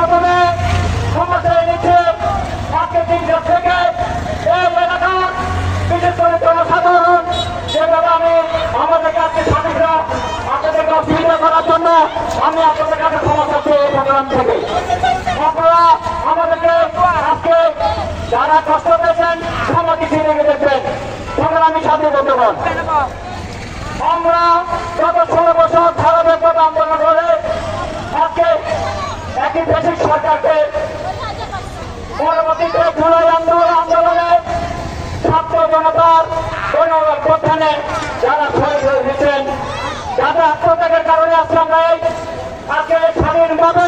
মাধ্যমে সমাজে নিচ্ছে আজকে 3 দিন থেকে এই এলাকার বিশেষ করে জনসাধারণ যেভাবে আমি আমাদেরকে আজকে স্বাধীনরা আপনাদেরকে অসুবিধা করার জন্য আমি আপনাদের কাছে ক্ষমা চাচ্ছি এই প্রোগ্রাম থেকে। আপনারা আমাদেরকে আজকে যারা কষ্ট পেয়েছেন সমাজকে ফিরে দেখবেন সংগ্রামী সাথী বন্ধুগণ। আমরা গত 16 বছর ধারাবাহিকভাবে আন্দোলন করে আজকে একই দেশের সরকারকে পরবর্তীতে জুলাই আন্দোলনে ছাত্র জনতার গণঅভ্যুত্থানে যারা শহীদ হয়েছেন যাদের আত্মত্যাগের কারণে আজকে আমরা আজকে স্বাধীনভাবে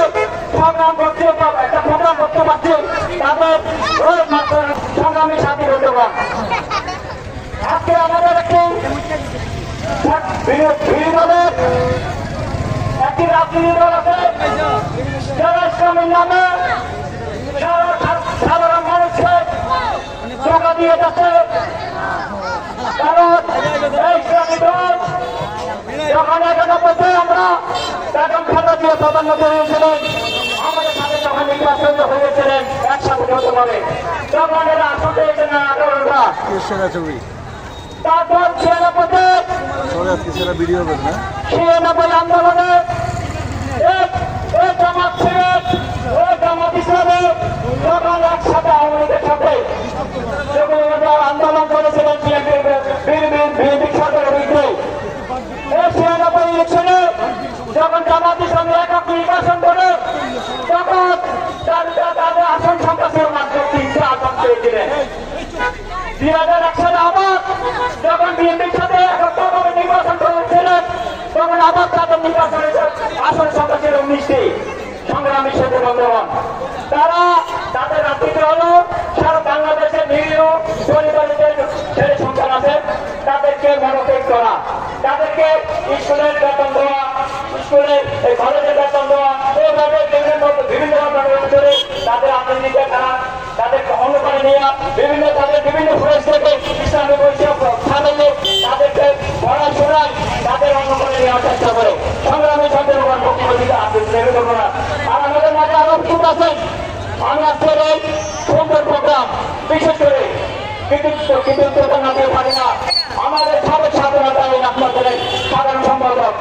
সংগ্রাম করতে একটা প্রোগ্রাম করতে পারছি তাদের সংগ্রামী সাথী বন্ধুগণ। আজকে আমাদের একটি একটি রাজনীতি দল আছে যারা ইসলামের নামে সাধারণ মানুষকে টাকা দিয়ে যাচ্ছে। কারণ এই ইসলামী দল যখন 91-তে আমরা বেগম খালেদা জিয়া প্রধানমন্ত্রী হয়েছিলেন আমাদের সাথে যখন নির্বাচন হয়েছিলেন একসাথে হতে পারে তখন এরা আসন পেয়েছেন আন্দোলনরা। তারপর 96 আন্দোলনে জামাত ছিলেন জামাত ইসলামে তখন একসাথে আওয়ামী লীগের সাথে আন্দোলন করেছিলেন বিএনপি সরকারের বিরুদ্ধে। 96 ইলেকশনে যখন জামাত ইসলামী একক নির্বাচন করে তখন তাদের আসন সংখ্যা ছিল মাত্র 3টা আসন পেয়েছিলেন। 2001 সালে আবার যখন বিএনপির সাথে একত্রভাবে নির্বাচন করেছিলেন তখন আবার তাদের নির্বাচনের আসন সংখ্যা ছিল 19টি। সংগ্রামী সাথী বন্ধুগণ, তারা তাদের রাজনীতি হলো সারা বাংলাদেশের নিরীহ পরিবারের ছেলে সন্তান আছে তাদেরকে মনোযোগ করা, তাদেরকে স্কুলের বেতন দেওয়া, স্কুলের কলেজের বেতন দেওয়া, এইভাবে বিভিন্ন করে তাদের রাজনীতিকে তারা তাদেরকে অনুকরণে নেওয়া তাদের বিভিন্ন ফ্রেস থেকে ইসলামী বৈষম্য সামিলে তাদেরকে পড়াশোনায় তাদের অনুকরণে নেওয়ার চেষ্টা করে। সংগ্রামী সন্তান বক্তব্য আর আমাদের মাঝে আরো খুব আছেন। আমি আজকের এই সুন্দর প্রোগ্রাম বিশেষ করে কৃতিত্ব না দিয়ে পারি না আমাদের সাবেক স্বাধীনতা সাধারণ সম্পাদক